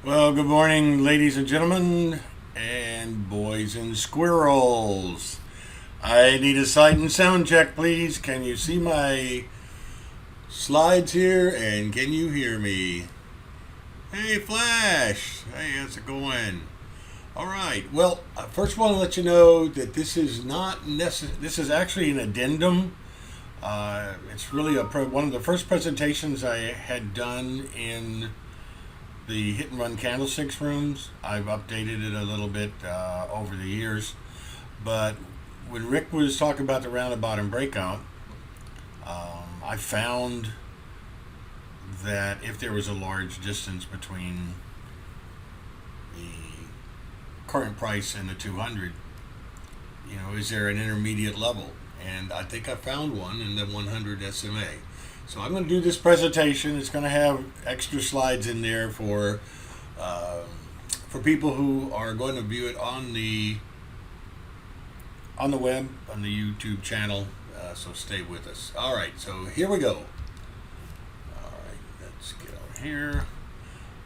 Well, good morning, ladies and gentlemen, and boys and squirrels. I need a sight and sound check, please. Can you see my slides here, and can you hear me? Hey, Flash. Hey, how's it going? All right. Well, first, want to let you know that this is not necessary. This is actually an addendum. It's really one of the first presentations I had done in the hit and run candlesticks rooms. I've updated it a little bit over the years, but when Rick was talking about the round and bottom breakout, I found that if there was a large distance between the current price and the 200, is there an intermediate level? And I think I found one in the 100 SMA. So I'm going to do this presentation. It's going to have extra slides in there for people who are going to view it on the web, on the YouTube channel. So stay with us. All right, so here we go. All right, let's get over here.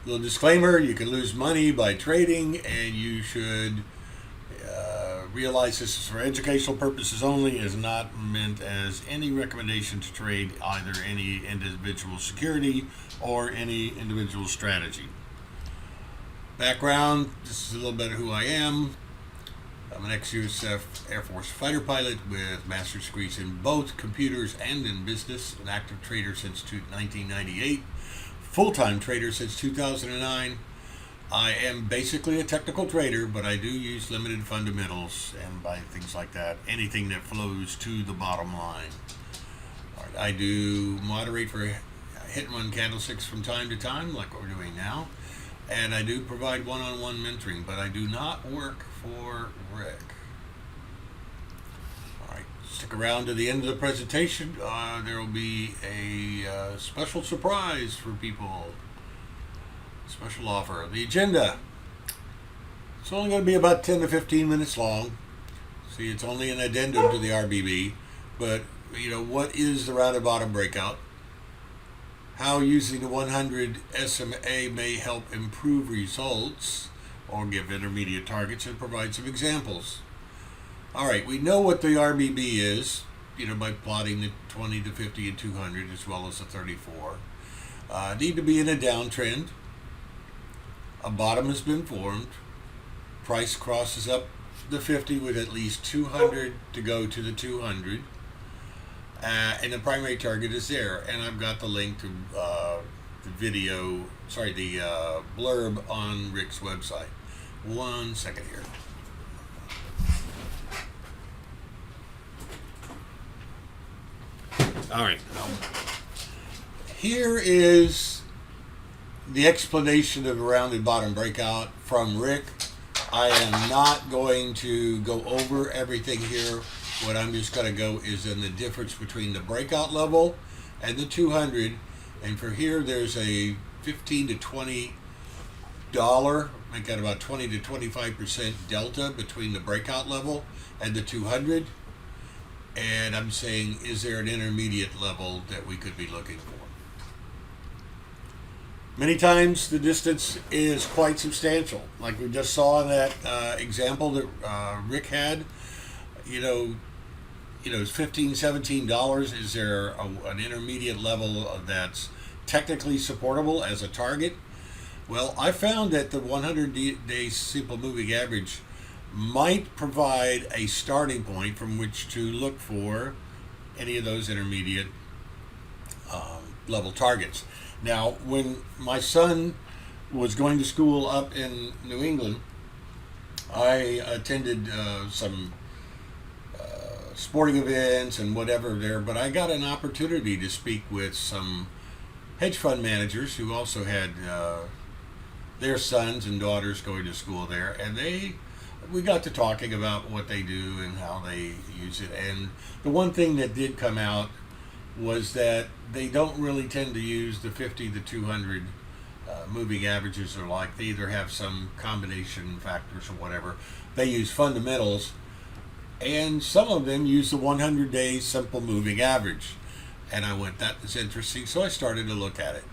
Little disclaimer: you can lose money by trading, and you should realize this is for educational purposes only, is not meant as any recommendation to trade either any individual security or any individual strategy. Background: this is a little bit of who I am. I'm an ex-USF Air Force fighter pilot with master's degrees in both computers and in business, an active trader since 1998, full-time trader since 2009. I am basically a technical trader, but I do use limited fundamentals and by things like that, anything that flows to the bottom line. All right, I do moderate for hit and run candlesticks from time to time, like what we're doing now, and I do provide one-on-one mentoring, but I do not work for Rick. All right, stick around to the end of the presentation. There will be a special surprise for people. Special offer. The agenda. It's only going to be about 10 to 15 minutes long. See, it's only an addendum to the RBB. But, what is the round and bottom breakout? How using the 100 SMA may help improve results or give intermediate targets, and provide some examples. All right, we know what the RBB is, by plotting the 20 to 50 and 200 as well as the 34. Need to be in a downtrend. A bottom has been formed. Price crosses up the 50 with at least 200 to go to the 200. And the primary target is there. And I've got the link to the blurb on Rick's website. 1 second here. All right. Here is the explanation of the round and bottom breakout from Rick. I am not going to go over everything here. What I'm just going to go is in the difference between the breakout level and the 200. And for here, there's a $15 to $20, make that about 20 to 25% delta between the breakout level and the 200. And I'm saying, is there an intermediate level that we could be looking for? Many times the distance is quite substantial, like we just saw in that example that Rick had. It's $15, $17. Is there an intermediate level that's technically supportable as a target? Well, I found that the 100-day simple moving average might provide a starting point from which to look for any of those intermediate level targets. Now, when my son was going to school up in New England, I attended some sporting events and whatever there, but I got an opportunity to speak with some hedge fund managers who also had their sons and daughters going to school there, and we got to talking about what they do and how they use it. And the one thing that did come out was that they don't really tend to use the 50 to 200 moving averages or like. They either have some combination factors or whatever. They use fundamentals, and some of them use the 100-day simple moving average. And I went, that is interesting, so I started to look at it.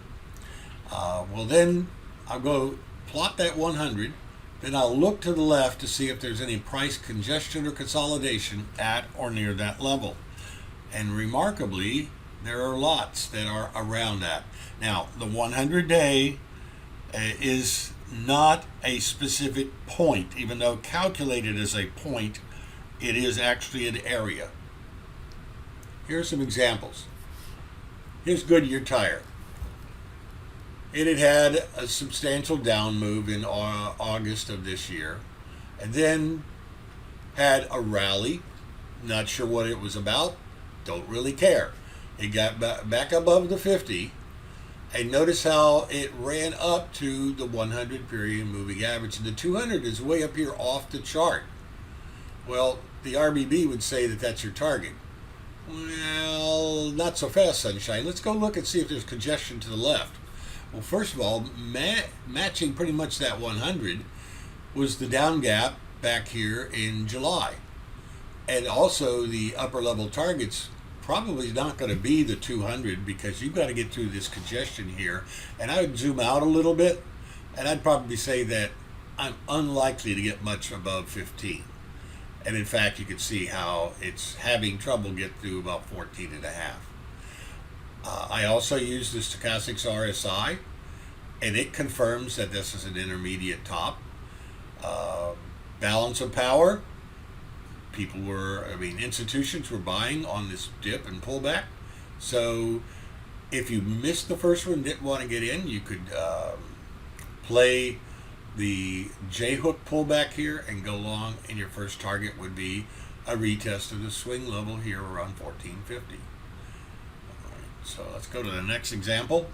Well, then I'll go plot that 100, then I'll look to the left to see if there's any price congestion or consolidation at or near that level. And remarkably, there are lots that are around that. Now, the 100-day is not a specific point, even though calculated as a point, it is actually an area. Here are some examples. Here's Goodyear Tire. It had had a substantial down move in August of this year, and then had a rally. Not sure what it was about. Don't really care. It got back above the 50, and notice how it ran up to the 100 period moving average. And the 200 is way up here off the chart. Well, the RBB would say that that's your target. Well, not so fast, sunshine. Let's go look and see if there's congestion to the left. Well, first of all, matching pretty much that 100 was the down gap back here in July. And also the upper level targets probably not going to be the 200, because you've got to get through this congestion here. And I would zoom out a little bit, and I'd probably say that I'm unlikely to get much above 15. And in fact, you can see how it's having trouble get through about 14 and a half. I also use the stochastics RSI, and it confirms that this is an intermediate top. Balance of power. Institutions were buying on this dip and pullback. So if you missed the first one, didn't want to get in, you could play the J-hook pullback here and go long, and your first target would be a retest of the swing level here around 1450. All right, so let's go to the next example.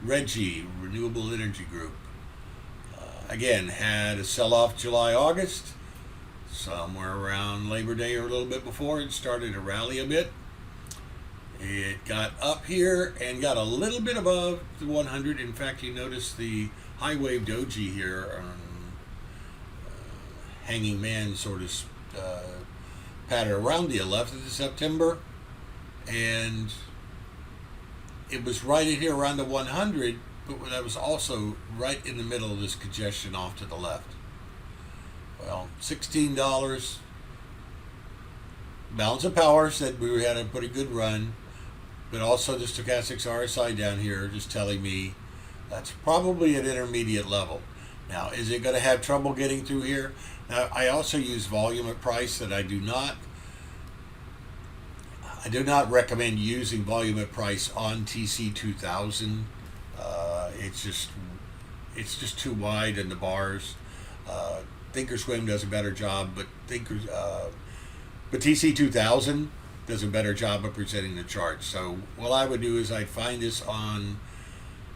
Reggie, Renewable Energy Group. Again, had a sell-off July, August. Somewhere around Labor Day or a little bit before, it started to rally a bit. It got up here and got a little bit above the 100. In fact, you notice the high wave doji here, hanging man sort of pattern around the 11th of September. And it was right in here around the 100, but that was also right in the middle of this congestion off to the left. Well, $16. Balance of power said we had a pretty good run, but also the stochastics RSI down here just telling me that's probably an intermediate level. Now, is it going to have trouble getting through here? Now, I also use volume at price that I do not recommend using volume at price on TC 2000. It's just too wide in the bars. Thinkorswim does a better job, but TC 2000 does a better job of presenting the chart. So what I would do is I'd find this on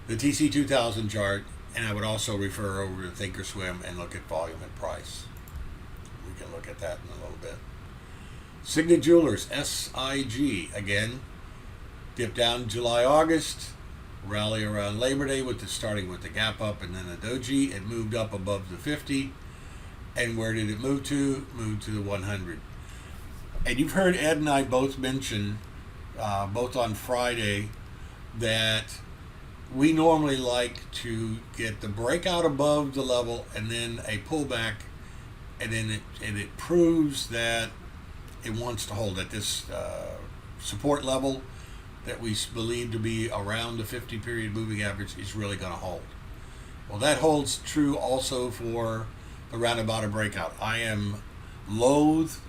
the TC 2000 chart, and I would also refer over to Thinkorswim and look at volume and price. We can look at that in a little bit. Signet Jewelers, SIG, again, dipped down July, August, rally around Labor Day starting with the gap up and then the doji. It moved up above the 50. And where did it move to? Moved to the 100. And you've heard Ed and I both mention, both on Friday, that we normally like to get the breakout above the level and then a pullback, and then it proves that it wants to hold at this support level that we believe to be around the 50 period moving average is really going to hold. Well, that holds true also for the roundabout breakout. I am loath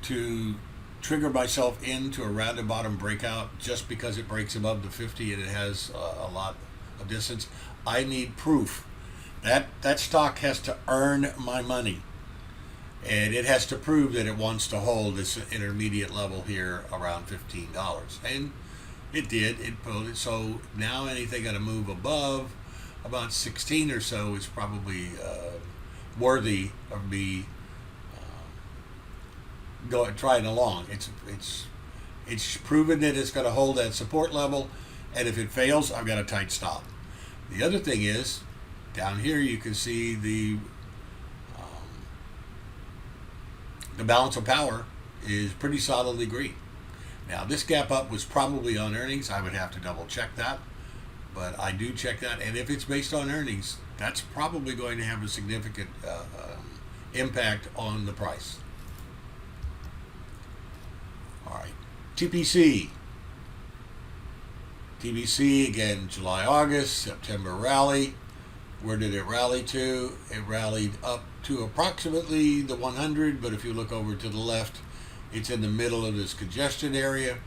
to trigger myself into a roundabout breakout just because it breaks above the 50 and it has a lot of distance. I need proof. That stock has to earn my money, and it has to prove that it wants to hold this intermediate level here around $15. And it did. It pulled it. So now anything going to move above about 16 or so is probably worthy of me trying along. It's proven that it's going to hold that support level, and if it fails, I've got a tight stop. The other thing is, down here you can see the balance of power is pretty solidly green. Now, this gap up was probably on earnings. I would have to double check that, but I do check that, and if it's based on earnings, that's probably going to have a significant impact on the price. All right, TPC. TBC again, July, August, September rally. Where did it rally to? It rallied up to approximately the 100, but if you look over to the left, it's in the middle of this congestion area.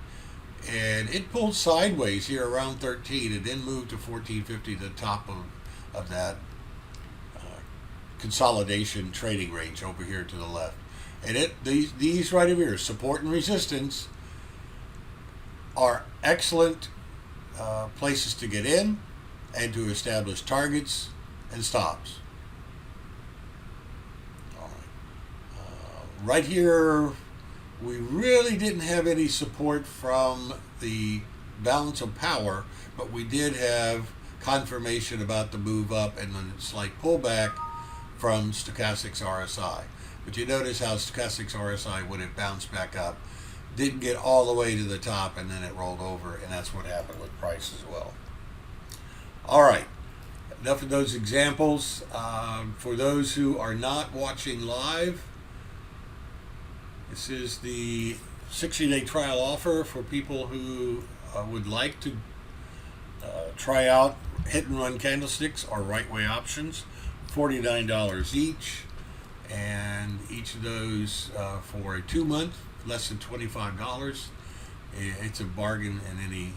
And it pulled sideways here around 13. It then moved to 1450, the top of that consolidation trading range over here to the left. And these right over here, support and resistance, are excellent places to get in and to establish targets and stops. All right. Right here, we really didn't have any support from the balance of power, but we did have confirmation about the move up and then a slight pullback from Stochastics RSI. But you notice how Stochastics RSI, when it bounced back up, didn't get all the way to the top, and then it rolled over, and that's what happened with price as well. All right, enough of those examples. For those who are not watching live, this is the 60-day trial offer for people who would like to try out hit and run candlesticks or right way options. $49 each, and each of those for a 2-month, less than $25. It's a bargain in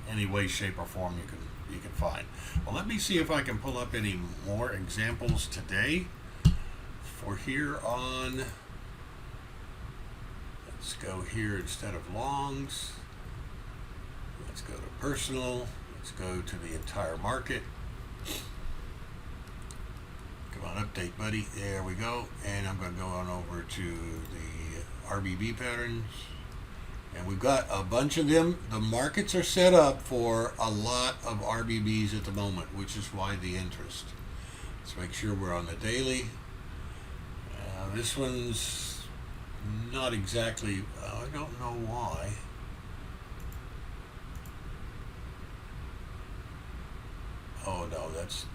any way, shape, or form you can find. Well, let me see if I can pull up any more examples today for here on. Let's go here instead of longs. Let's go to personal. Let's go to the entire market. Come on, update, buddy. There we go. And I'm going to go on over to the RBB patterns. And we've got a bunch of them. The markets are set up for a lot of RBBs at the moment, which is why the interest. Let's make sure we're on the daily. This one's not exactly, I don't know why. Oh no, that's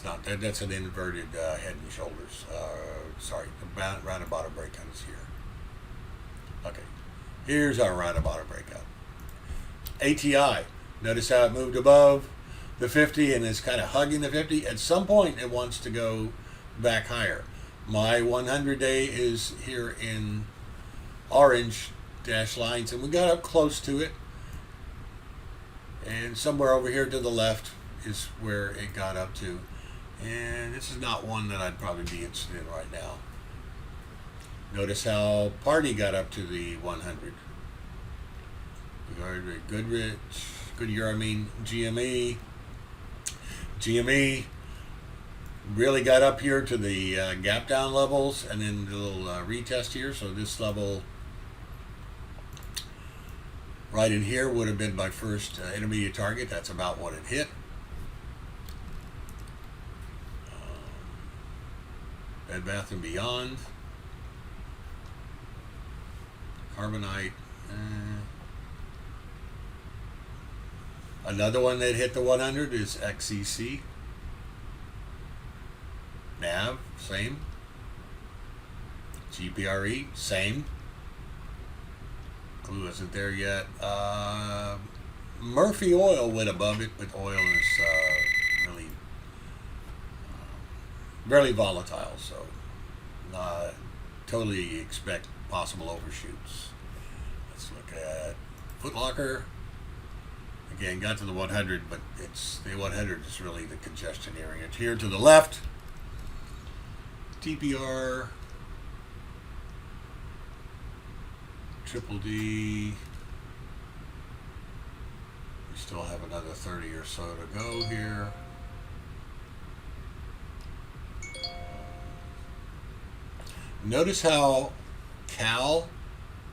not, that's an inverted head and shoulders. Sorry, the round and bottom breakout is here. Okay, here's our round and bottom breakout. ATI, notice how it moved above the 50 and is kind of hugging the 50. At some point it wants to go back higher. My 100-day is here in orange dashed lines, and we got up close to it. And somewhere over here to the left is where it got up to. And this is not one that I'd probably be interested in right now. Notice how Party got up to the 100. Goodyear, GME. GME really got up here to the gap down levels, and then the little retest here. So this level right in here would have been my first intermediate target. That's about what it hit. Bed Bath & Beyond. Carbonite. Another one that hit the 100 is XEC. NAV, same. GPRE, same. Glue isn't there yet. Murphy Oil went above it, but oil is really very volatile, so totally expect possible overshoots. Let's look at Foot Locker. Again, got to the 100, but it's the 100 is really the congestion area. It's here to the left. TPR, Triple D. We still have another 30 or so to go here. Notice how Cal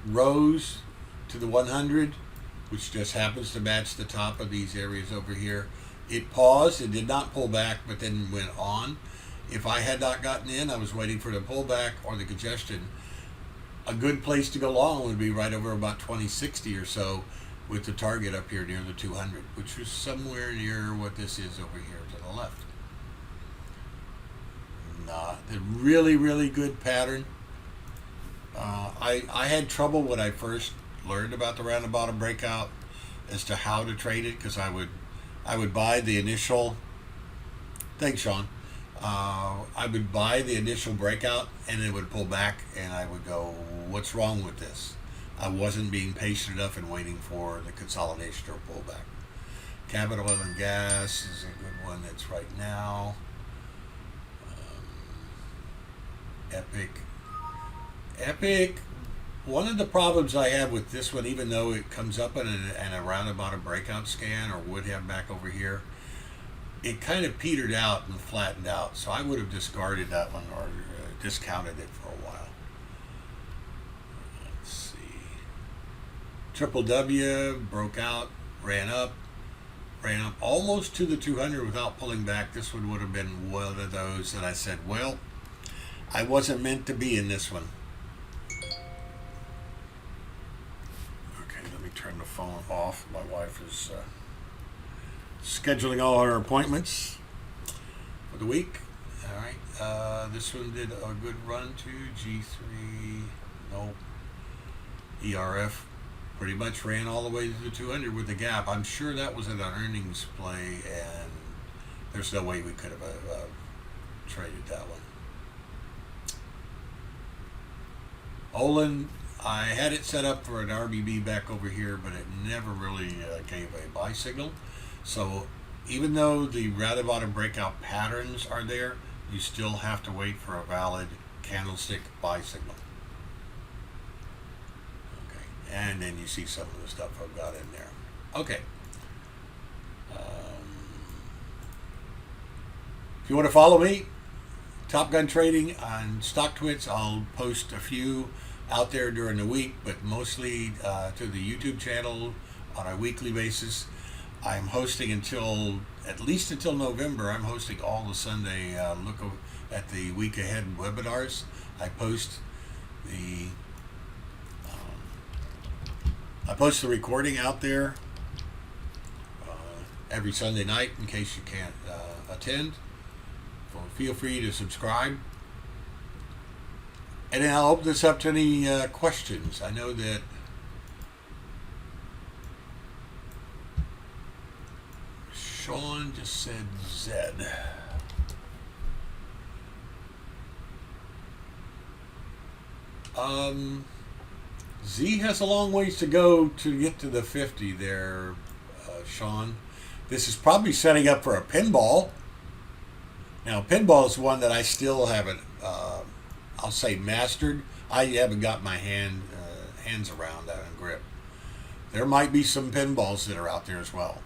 rose to the 100, which just happens to match the top of these areas over here. It paused, it did not pull back, but then went on. If I had not gotten in, I was waiting for the pullback or the congestion. A good place to go long would be right over about 2060 or so. with the target up here near the 200, which is somewhere near what this is over here to the left. A really, really good pattern. I had trouble when I first learned about the round and bottom breakout as to how to trade it, because I would buy the initial. Thanks, Sean. I would buy the initial breakout and it would pull back, and I would go, "What's wrong with this?" I wasn't being patient enough and waiting for the consolidation or pullback. Cabot Oil and Gas is a good one that's right now. Epic. One of the problems I have with this one, even though it comes up in a round about a breakout scan, or would have back over here, it kind of petered out and flattened out. So I would have discarded that one or discounted it for a while. Let's see. Triple W broke out, ran up almost to the 200 without pulling back. This one would have been one of those that I said, well, I wasn't meant to be in this one. Okay, let me turn the phone off. My wife is scheduling all her appointments for the week. All right, this one did a good run to G3. Nope. ERF pretty much ran all the way to the 200 with the gap. I'm sure that was an earnings play, and there's no way we could have traded that one. Olin, I had it set up for an RBB back over here, but it never really gave a buy signal. So even though the round bottom breakout patterns are there, you still have to wait for a valid candlestick buy signal. Okay, and then you see some of the stuff I've got in there. Okay. If you want to follow me, Top Gun Trading on StockTwits, I'll post a few out there during the week, but mostly to the YouTube channel on a weekly basis. I'm hosting at least until November. I'm hosting all the Sunday look at the week ahead webinars. I post the recording out there every Sunday night in case you can't attend. So feel free to subscribe. And then I'll open this up to any questions. I know that Sean just said Z. Z has a long ways to go to get to the 50 there, Sean. This is probably setting up for a pinball. Now, pinball is one that I still haven't, I'll say, mastered. I haven't got my hands around that and grip. There might be some pinballs that are out there as well.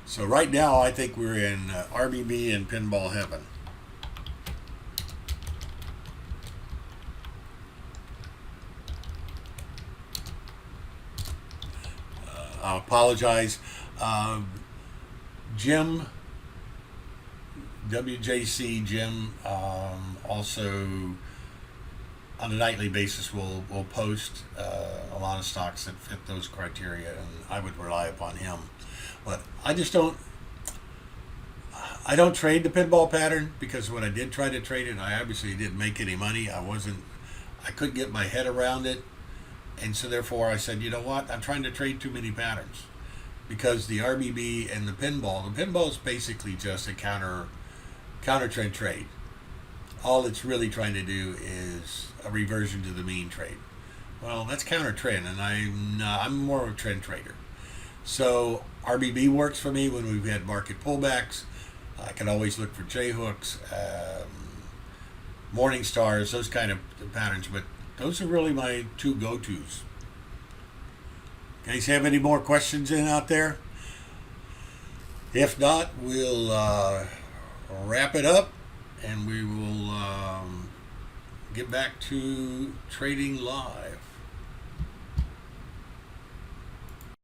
So right now, I think we're in RBB and pinball heaven. I apologize. Jim, WJC Jim, also on a nightly basis will post a lot of stocks that fit those criteria, and I would rely upon him. But I don't trade the pinball pattern, because when I did try to trade it, I obviously didn't make any money. I couldn't get my head around it. And so therefore I said, you know what? I'm trying to trade too many patterns, because the RBB and the pinball is basically just a counter trend trade. All it's really trying to do is a reversion to the mean trade. Well, that's counter trend, and I'm more of a trend trader. So RBB works for me when we've had market pullbacks. I can always look for J hooks, morning stars, those kind of patterns, but those are really my two go-tos. Guys, have any more questions out there? If not, we'll wrap it up, and we will get back to trading live.